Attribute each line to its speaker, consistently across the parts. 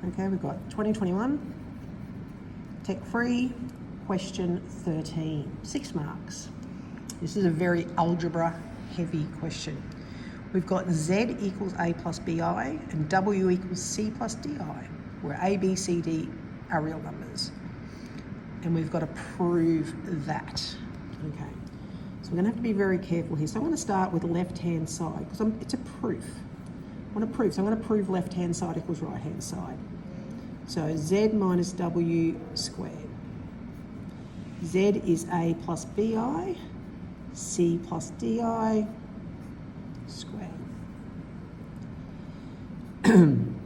Speaker 1: Okay, we've got 2021, tech free, question 13, 6 marks. This is a very algebra heavy question. We've got Z equals A plus BI and W equals C plus DI, where A, B, C, D are real numbers. And we've got to prove that, okay? So we're gonna have to be very careful here. So I'm gonna start with left-hand side, because it's a proof. I wanna prove, so I'm gonna prove left-hand side equals right-hand side. So Z minus W squared. Z is A plus BI, C plus DI squared.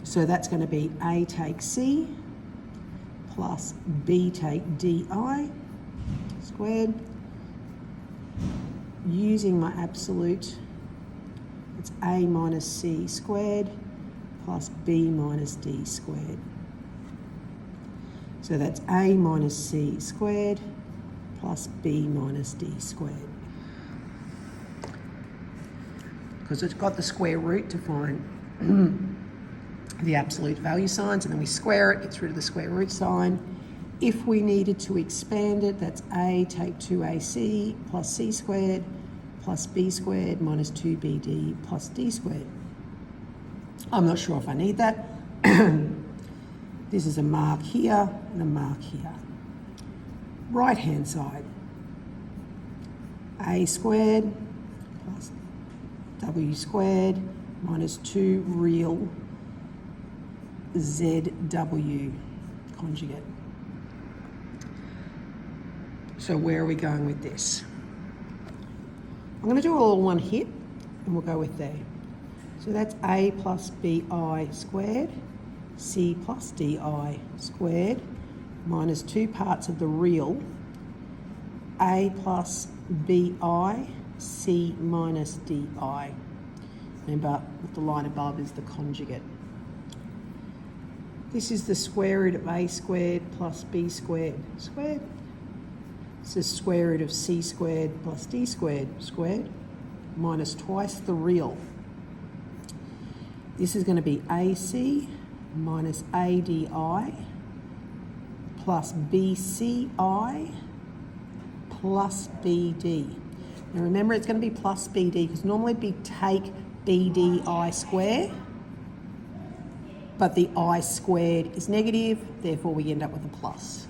Speaker 1: So that's going to be A take C plus B take DI squared. Using my absolute, it's A minus C squared plus B minus D squared. So that's A minus C squared plus B minus D squared. Because it's got the square root to find the absolute value signs, and then we square it, gets rid of the square root sign. If we needed to expand it, that's A take 2AC plus C squared plus B squared minus 2BD plus D squared. I'm not sure if I need that. This is a mark here and a mark here. Right hand side, A squared plus W squared minus 2 real ZW conjugate. So where are we going with this? I'm going to do it all in one hit and we'll go with there. So that's A plus BI squared, C plus DI squared, minus 2 parts of the real, A plus BI, C minus DI. Remember, the line above is the conjugate. This is the square root of A squared plus B squared squared. This is square root of C squared plus D squared squared, minus twice the real. This is going to be AC minus ADI plus BCI plus BD. Now remember, it's going to be plus BD because normally it'd be take BDI square, but the I squared is negative, therefore we end up with a plus.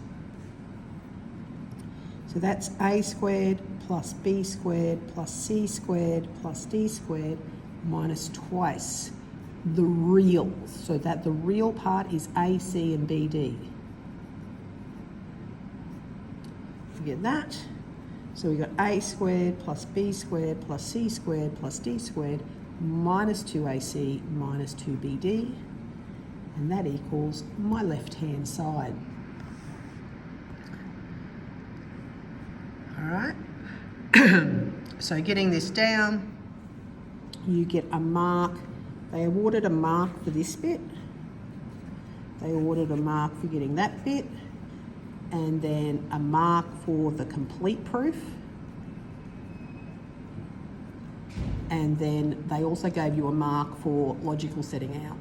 Speaker 1: So that's A squared plus B squared plus C squared plus D squared minus twice the real, so that the real part is AC and BD. Forget that. So we got A squared plus B squared plus C squared plus D squared minus 2AC minus 2BD, and that equals my left-hand side. All right. So getting this down, you get a mark. They awarded a mark for this bit. They awarded a mark for getting that bit, and then a mark for the complete proof. And then they also gave you a mark for logical setting out.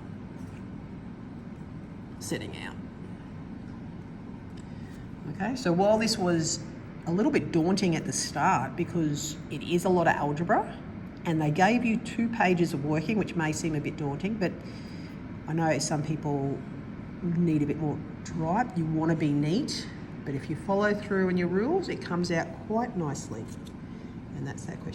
Speaker 1: Okay, so while this was a little bit daunting at the start because it is a lot of algebra, and they gave you 2 pages of working, which may seem a bit daunting, but I know some people need a bit more drive. You want to be neat, but if you follow through in your rules, it comes out quite nicely. And that's that question.